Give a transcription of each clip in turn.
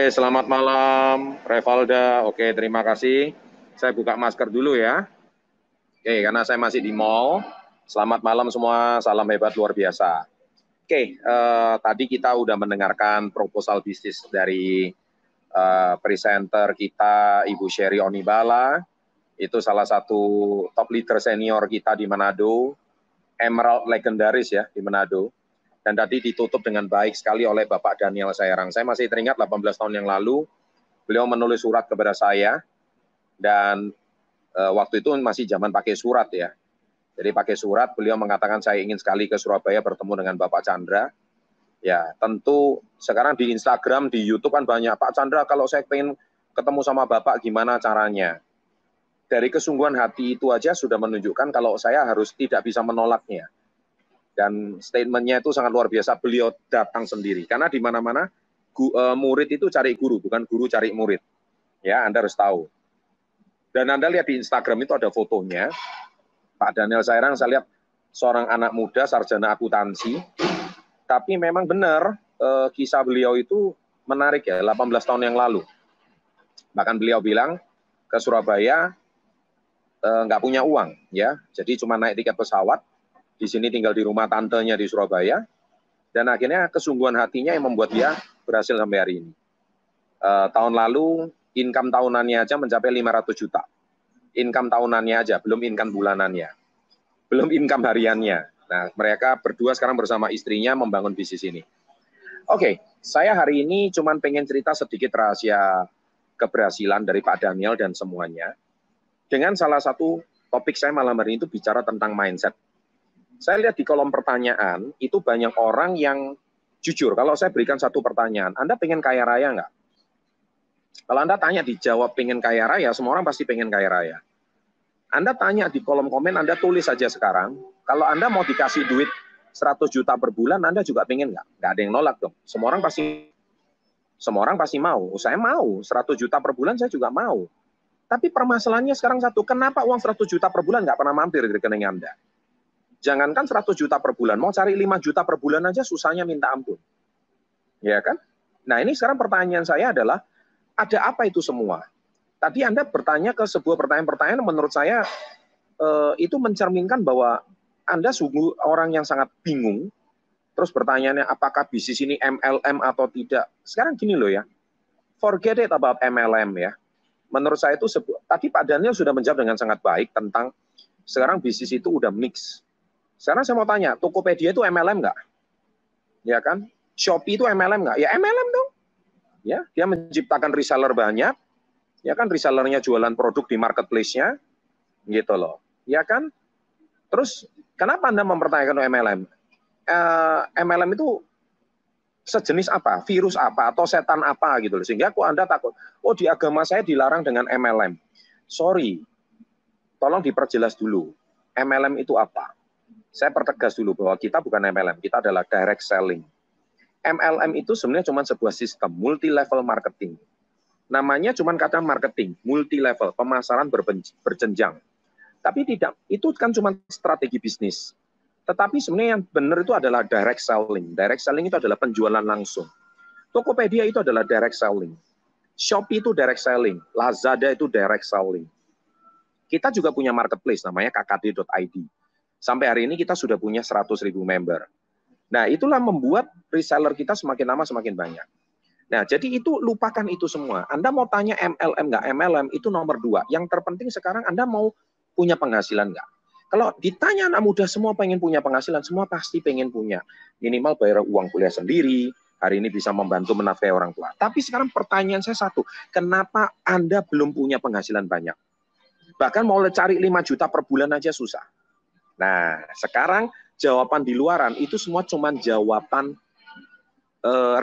Selamat malam, Revalda. Oke, terima kasih. Saya buka masker dulu ya. Oke, karena saya masih di mall. Selamat malam semua, salam hebat luar biasa. Oke, tadi kita udah mendengarkan proposal bisnis dari presenter kita, Ibu Sherry Onibala. Itu salah satu top leader senior kita di Manado, Emerald legendaris ya di Manado. Dan tadi ditutup dengan baik sekali oleh Bapak Daniel Saerang. Saya masih teringat 18 tahun yang lalu, beliau menulis surat kepada saya, dan waktu itu masih zaman pakai surat ya. Jadi pakai surat, beliau mengatakan saya ingin sekali ke Surabaya bertemu dengan Bapak Chandra. Ya, tentu sekarang di Instagram, di YouTube kan banyak, Pak Chandra kalau saya pengen ketemu sama Bapak gimana caranya. Dari kesungguhan hati itu aja sudah menunjukkan kalau saya harus tidak bisa menolaknya. Dan statementnya itu sangat luar biasa, beliau datang sendiri. Karena di mana-mana murid itu cari guru, bukan guru cari murid. Ya, Anda harus tahu. Dan Anda lihat di Instagram itu ada fotonya, Pak Daniel Saerang, saya lihat seorang anak muda, sarjana akuntansi, tapi memang benar kisah beliau itu menarik ya, 18 tahun yang lalu. Bahkan beliau bilang ke Surabaya nggak punya uang, ya, jadi cuma naik tiket pesawat, di sini tinggal di rumah tantenya di Surabaya, dan akhirnya kesungguhan hatinya yang membuat dia berhasil sampai hari ini. Tahun lalu income tahunannya aja mencapai 500 juta. Income tahunannya aja, belum income bulanannya. Belum income hariannya. Nah, mereka berdua sekarang bersama istrinya membangun bisnis ini. Oke, saya hari ini cuma pengen cerita sedikit rahasia keberhasilan dari Pak Daniel dan semuanya. Dengan salah satu topik saya malam hari ini itu bicara tentang mindset. Saya lihat di kolom pertanyaan, itu banyak orang yang jujur, kalau saya berikan satu pertanyaan, Anda pengen kaya raya nggak? Kalau Anda tanya dijawab pengen kaya raya, semua orang pasti pengen kaya raya. Anda tanya di kolom komen, Anda tulis saja sekarang, kalau Anda mau dikasih duit 100 juta per bulan, Anda juga pengen nggak? Nggak ada yang nolak dong. Semua orang pasti mau. Saya mau, 100 juta per bulan saya juga mau. Tapi permasalahannya sekarang satu, kenapa uang 100 juta per bulan nggak pernah mampir di rekening Anda? Jangankan 100 juta per bulan, mau cari 5 juta per bulan aja susahnya minta ampun. Ya kan? Nah ini sekarang pertanyaan saya adalah, ada apa itu semua? Tadi Anda bertanya ke sebuah pertanyaan-pertanyaan menurut saya itu mencerminkan bahwa Anda sungguh orang yang sangat bingung. Terus pertanyaannya apakah bisnis ini MLM atau tidak? Sekarang gini loh ya, forget it about MLM ya. Menurut saya itu tadi Pak Daniel sudah menjawab dengan sangat baik tentang sekarang bisnis itu udah mix. Sekarang saya mau tanya, Tokopedia itu MLM nggak? Ya kan? Shopee itu MLM nggak? Ya MLM dong. Ya, dia menciptakan reseller banyak. Ya kan, resellernya jualan produk di marketplace-nya, gitu loh. Ya kan? Terus kenapa Anda mempertanyakan MLM? MLM itu sejenis apa? Virus apa? Atau setan apa gitu loh. Sehingga kok Anda takut, oh di agama saya dilarang dengan MLM. Sorry, tolong diperjelas dulu. MLM itu apa? Saya pertegas dulu bahwa kita bukan MLM, kita adalah direct selling. MLM itu sebenarnya cuma sebuah sistem multi-level marketing. Namanya cuma kata marketing, multi-level, pemasaran berjenjang. Tapi tidak, itu kan cuma strategi bisnis. Tetapi sebenarnya yang benar itu adalah direct selling. Direct selling itu adalah penjualan langsung. Tokopedia itu adalah direct selling. Shopee itu direct selling. Lazada itu direct selling. Kita juga punya marketplace namanya kkd.id. Sampai hari ini kita sudah punya 100.000 member. Nah, itulah membuat reseller kita semakin lama semakin banyak. Nah, jadi itu lupakan itu semua. Anda mau tanya MLM nggak? MLM itu nomor 2. Yang terpenting sekarang Anda mau punya penghasilan nggak? Kalau ditanya anak muda semua pengen punya penghasilan, semua pasti pengen punya. Minimal bayar uang kuliah sendiri, hari ini bisa membantu menafkahi orang tua. Tapi sekarang pertanyaan saya satu, kenapa Anda belum punya penghasilan banyak? Bahkan mau cari 5 juta per bulan aja susah. Nah, sekarang jawaban di luaran itu semua cuma jawaban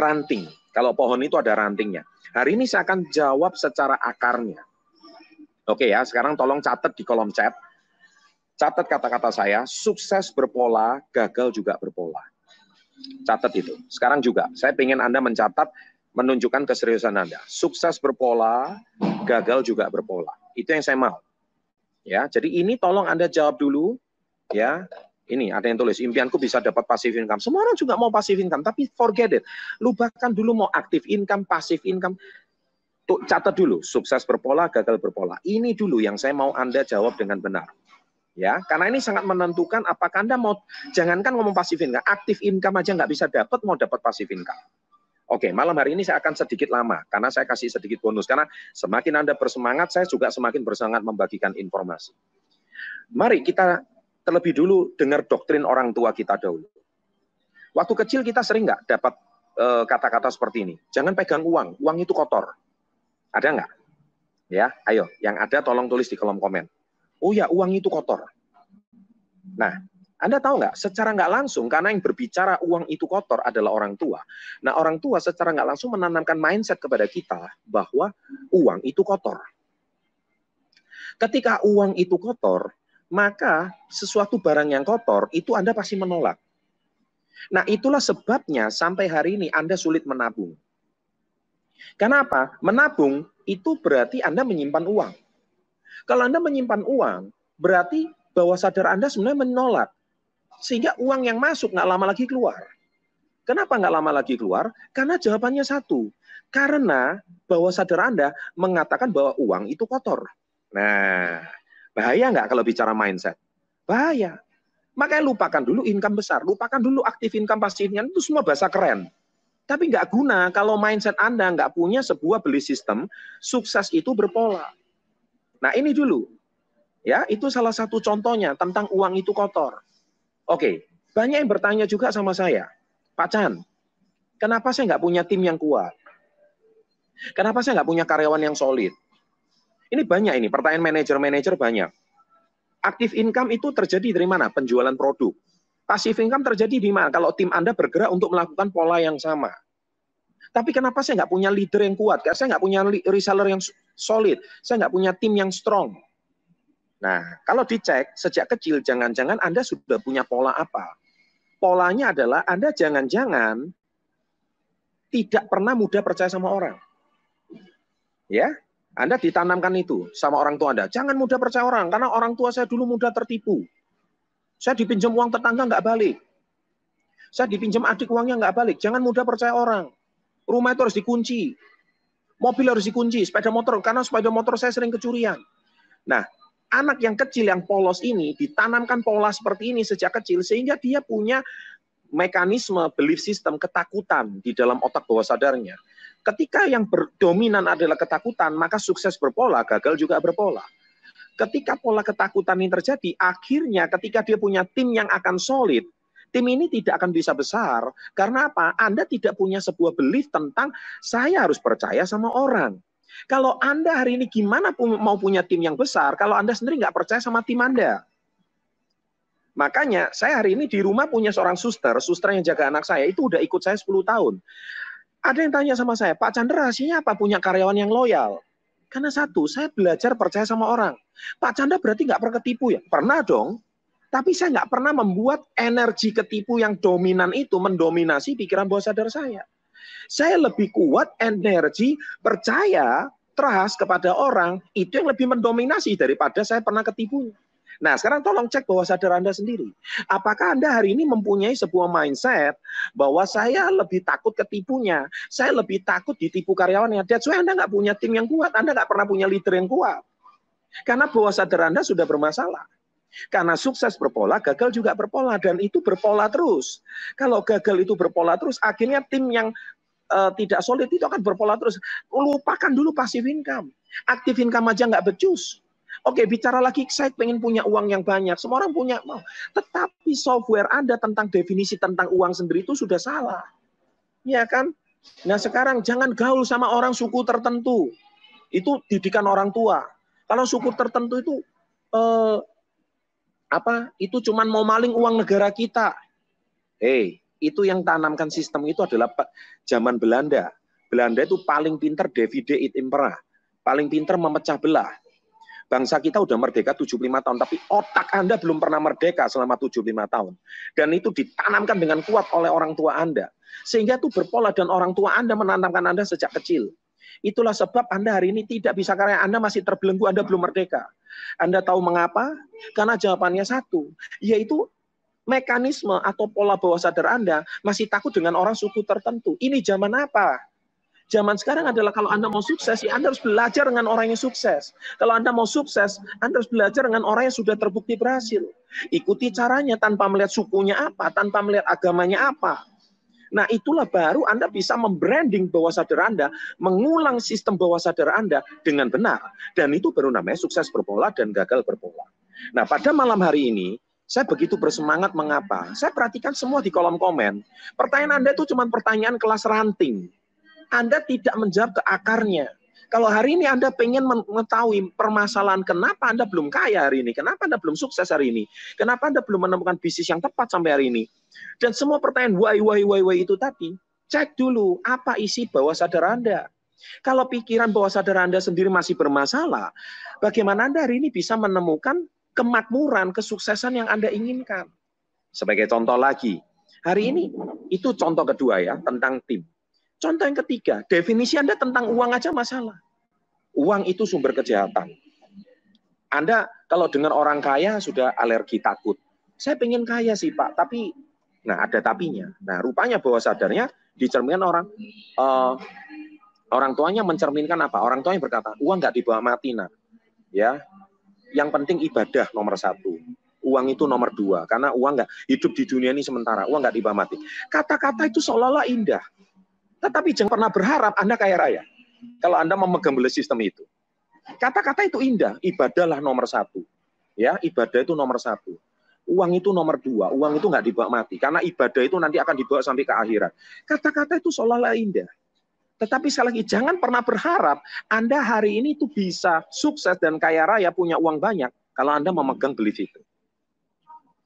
ranting. Kalau pohon itu ada rantingnya. Hari ini saya akan jawab secara akarnya. Oke ya, sekarang tolong catat di kolom chat. Catat kata-kata saya, sukses berpola, gagal juga berpola. Catat itu. Sekarang juga, saya ingin Anda mencatat, menunjukkan keseriusan Anda. Sukses berpola, gagal juga berpola. Itu yang saya mau. Ya, jadi ini tolong Anda jawab dulu. Ya, Ini ada yang tulis, impianku bisa dapat passive income. Semua orang juga mau passive income, tapi forget it. Lupakan dulu mau active income, passive income. Tuh, catat dulu, sukses berpola, gagal berpola. Ini dulu yang saya mau Anda jawab dengan benar. Ya, karena ini sangat menentukan apakah Anda mau, jangankan ngomong passive income, active income aja nggak bisa dapat, mau dapat passive income. Oke, malam hari ini saya akan sedikit lama, karena saya kasih sedikit bonus. Karena semakin Anda bersemangat, saya juga semakin bersemangat membagikan informasi. Mari kita terlebih dulu dengar doktrin orang tua kita dahulu. Waktu kecil kita sering nggak dapat kata-kata seperti ini. Jangan pegang uang, uang itu kotor. Ada nggak? Ya, ayo, yang ada tolong tulis di kolom komen. Oh ya, uang itu kotor. Nah, Anda tahu nggak? Secara nggak langsung, karena yang berbicara uang itu kotor adalah orang tua. Nah, orang tua secara nggak langsung menanamkan mindset kepada kita bahwa uang itu kotor. Ketika uang itu kotor, maka sesuatu barang yang kotor itu Anda pasti menolak. Nah, itulah sebabnya sampai hari ini Anda sulit menabung. Kenapa? Menabung itu berarti Anda menyimpan uang. Kalau Anda menyimpan uang, berarti bawah sadar Anda sebenarnya menolak. Sehingga uang yang masuk nggak lama lagi keluar. Kenapa nggak lama lagi keluar? Karena jawabannya satu. Karena bawah sadar Anda mengatakan bahwa uang itu kotor. Nah, bahaya nggak kalau bicara mindset? Bahaya. Makanya lupakan dulu income besar, lupakan dulu aktif income, passive income, itu semua bahasa keren. Tapi nggak guna kalau mindset Anda nggak punya sebuah belief system, sukses itu berpola. Nah ini dulu, ya itu salah satu contohnya tentang uang itu kotor. Oke, banyak yang bertanya juga sama saya, Pak Chan, kenapa saya nggak punya tim yang kuat? Kenapa saya nggak punya karyawan yang solid? Ini banyak ini, pertanyaan manajer-manajer banyak. Aktif income itu terjadi dari mana? Penjualan produk. Passive income terjadi di mana? Kalau tim Anda bergerak untuk melakukan pola yang sama. Tapi kenapa saya nggak punya leader yang kuat? Karena saya nggak punya reseller yang solid. Saya nggak punya tim yang strong. Nah, kalau dicek sejak kecil, jangan-jangan Anda sudah punya pola apa? Polanya adalah Anda jangan-jangan tidak pernah mudah percaya sama orang. Ya, Anda ditanamkan itu sama orang tua Anda. Jangan mudah percaya orang, karena orang tua saya dulu mudah tertipu. Saya dipinjam uang tetangga nggak balik. Saya dipinjam adik uangnya nggak balik. Jangan mudah percaya orang. Rumah itu harus dikunci. Mobil harus dikunci. Sepeda motor, karena sepeda motor saya sering kecurian. Nah, anak yang kecil yang polos ini ditanamkan pola seperti ini sejak kecil, sehingga dia punya mekanisme belief system ketakutan di dalam otak bawah sadarnya. Ketika yang berdominan adalah ketakutan, maka sukses berpola, gagal juga berpola. Ketika pola ketakutan ini terjadi, akhirnya ketika dia punya tim yang akan solid, tim ini tidak akan bisa besar. Karena apa? Anda tidak punya sebuah belief tentang saya harus percaya sama orang. Kalau Anda hari ini gimana mau punya tim yang besar, kalau Anda sendiri nggak percaya sama tim Anda. Makanya saya hari ini di rumah punya seorang suster yang jaga anak saya, itu udah ikut saya 10 tahun. Ada yang tanya sama saya, Pak Chandra rahasianya apa punya karyawan yang loyal? Karena satu, saya belajar percaya sama orang. Pak Chandra berarti nggak pernah ketipu ya? Pernah dong. Tapi saya nggak pernah membuat energi ketipu yang dominan itu mendominasi pikiran bawah sadar saya. Saya lebih kuat energi percaya, trust kepada orang, itu yang lebih mendominasi daripada saya pernah ketipunya. Nah, sekarang tolong cek bawah sadar Anda sendiri. Apakah Anda hari ini mempunyai sebuah mindset bahwa saya lebih takut ketipunya, saya lebih takut ditipu karyawannya. That's why Anda nggak punya tim yang kuat, Anda nggak pernah punya leader yang kuat. Karena bawah sadar Anda sudah bermasalah. Karena sukses berpola, gagal juga berpola, dan itu berpola terus. Kalau gagal itu berpola terus, akhirnya tim yang tidak solid itu akan berpola terus. Lupakan dulu passive income. Aktif income aja nggak becus. Oke, bicara lagi, saya pengen punya uang yang banyak. Semua orang punya mau. Tetapi software Anda tentang definisi tentang uang sendiri itu sudah salah. Ya kan? Nah sekarang jangan gaul sama orang suku tertentu. Itu didikan orang tua. Kalau suku tertentu itu itu cuman mau maling uang negara kita. Itu yang tanamkan sistem itu adalah zaman Belanda. Belanda itu paling pinter divide et impera. Paling pinter memecah belah. Bangsa kita udah merdeka 75 tahun, tapi otak Anda belum pernah merdeka selama 75 tahun. Dan itu ditanamkan dengan kuat oleh orang tua Anda. Sehingga itu berpola dan orang tua Anda menanamkan Anda sejak kecil. Itulah sebab Anda hari ini tidak bisa karya Anda masih terbelenggu, Anda belum merdeka. Anda tahu mengapa? Karena jawabannya satu, yaitu mekanisme atau pola bawah sadar Anda masih takut dengan orang suku tertentu. Ini zaman apa? Zaman sekarang adalah kalau Anda mau sukses, ya Anda harus belajar dengan orang yang sukses. Kalau Anda mau sukses, Anda harus belajar dengan orang yang sudah terbukti berhasil. Ikuti caranya tanpa melihat sukunya apa, tanpa melihat agamanya apa. Nah, itulah baru Anda bisa membranding bawah sadar Anda, mengulang sistem bawah sadar Anda dengan benar. Dan itu baru namanya sukses berpola dan gagal berpola. Nah, pada malam hari ini, saya begitu bersemangat. Mengapa? Saya perhatikan semua di kolom komen. Pertanyaan Anda itu cuma pertanyaan kelas ranting. Anda tidak menjawab ke akarnya. Kalau hari ini Anda pengen mengetahui permasalahan kenapa Anda belum kaya hari ini, kenapa Anda belum sukses hari ini, kenapa Anda belum menemukan bisnis yang tepat sampai hari ini, dan semua pertanyaan why itu tadi, cek dulu apa isi bawah sadar Anda. Kalau pikiran bawah sadar Anda sendiri masih bermasalah, bagaimana Anda hari ini bisa menemukan kemakmuran, kesuksesan yang Anda inginkan? Sebagai contoh lagi, hari ini itu contoh kedua ya, tentang tim. Contoh yang ketiga, definisi Anda tentang uang aja masalah. Uang itu sumber kejahatan. Anda kalau dengar orang kaya sudah alergi takut. Saya pengen kaya sih Pak, tapi nah ada tapinya. Nah rupanya bawah sadarnya dicerminkan orang tuanya mencerminkan apa? Orang tuanya berkata, uang nggak dibawa mati nak. Ya, yang penting ibadah nomor 1. Uang itu nomor 2, karena uang nggak hidup di dunia ini sementara. Uang nggak dibawa mati. Kata-kata itu seolah-olah indah. Tetapi jangan pernah berharap Anda kaya raya. Kalau Anda memegang sistem itu. Kata-kata itu indah. Ibadahlah nomor 1. Ya, ibadah itu nomor 1. Uang itu nomor 2. Uang itu nggak dibawa mati. Karena ibadah itu nanti akan dibawa sampai ke akhirat. Kata-kata itu seolah-olah indah. Tetapi sekali lagi, jangan pernah berharap Anda hari ini itu bisa sukses dan kaya raya, punya uang banyak, kalau Anda memegang belief itu.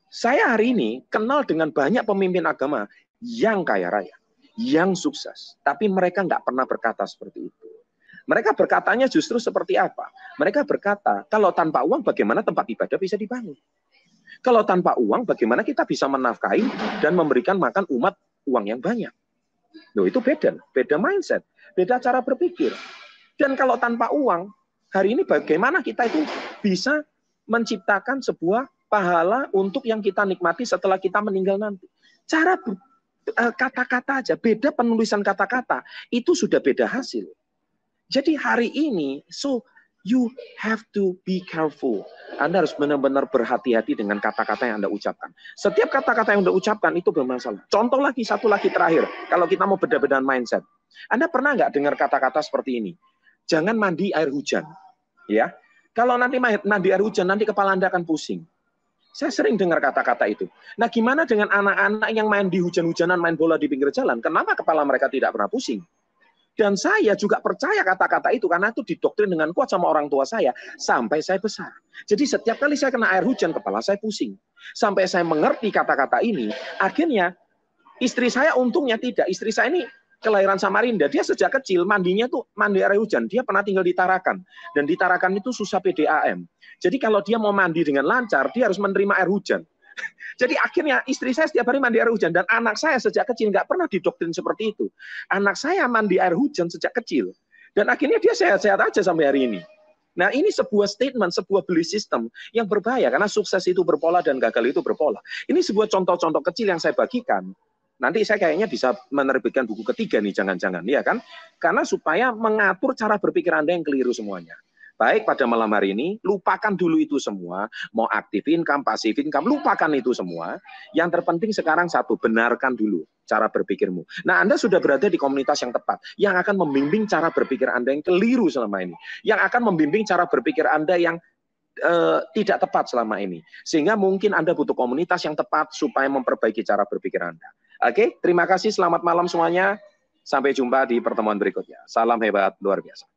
Saya hari ini kenal dengan banyak pemimpin agama yang kaya raya, yang sukses, tapi mereka nggak pernah berkata seperti itu. Mereka berkatanya justru seperti apa? Mereka berkata, kalau tanpa uang bagaimana tempat ibadah bisa dibangun? Kalau tanpa uang bagaimana kita bisa menafkahi dan memberikan makan umat uang yang banyak? Loh, itu beda mindset, beda cara berpikir. Dan kalau tanpa uang, hari ini bagaimana kita itu bisa menciptakan sebuah pahala untuk yang kita nikmati setelah kita meninggal nanti? Cara kata-kata aja, beda penulisan kata-kata, itu sudah beda hasil. Jadi hari ini, so you have to be careful. Anda harus benar-benar berhati-hati dengan kata-kata yang Anda ucapkan. Setiap kata-kata yang Anda ucapkan itu bermasalah. Contoh lagi, satu lagi terakhir. Kalau kita mau beda-bedaan mindset. Anda pernah nggak dengar kata-kata seperti ini? Jangan mandi air hujan. Ya, kalau nanti mandi air hujan, nanti kepala Anda akan pusing. Saya sering dengar kata-kata itu. Nah, gimana dengan anak-anak yang main di hujan-hujanan, main bola di pinggir jalan? Kenapa kepala mereka tidak pernah pusing? Dan saya juga percaya kata-kata itu karena itu didoktrin dengan kuat sama orang tua saya sampai saya besar. Jadi setiap kali saya kena air hujan, kepala saya pusing. Sampai saya mengerti kata-kata ini, akhirnya istri saya untungnya tidak. Istri saya ini kelahiran Samarinda, dia sejak kecil mandinya tuh mandi air hujan. Dia pernah tinggal di Tarakan, dan di Tarakan itu susah PDAM. Jadi kalau dia mau mandi dengan lancar, dia harus menerima air hujan. Jadi akhirnya istri saya setiap hari mandi air hujan, dan anak saya sejak kecil nggak pernah didoktrin seperti itu. Anak saya mandi air hujan sejak kecil, dan akhirnya dia sehat-sehat aja sampai hari ini. Nah, ini sebuah statement, sebuah belief system yang berbahaya, karena sukses itu berpola dan gagal itu berpola. Ini sebuah contoh-contoh kecil yang saya bagikan. Nanti saya kayaknya bisa menerbitkan buku ketiga nih, jangan-jangan, ya kan? Karena supaya mengatur cara berpikir Anda yang keliru semuanya. Baik, pada malam hari ini, lupakan dulu itu semua. Mau aktif income, passive income, lupakan itu semua. Yang terpenting sekarang satu, benarkan dulu cara berpikirmu. Nah, Anda sudah berada di komunitas yang tepat, yang akan membimbing cara berpikir Anda yang keliru selama ini. Yang akan membimbing cara berpikir Anda yang tidak tepat selama ini. Sehingga mungkin Anda butuh komunitas yang tepat supaya memperbaiki cara berpikir Anda. Oke, terima kasih, selamat malam semuanya. Sampai jumpa di pertemuan berikutnya. Salam hebat luar biasa.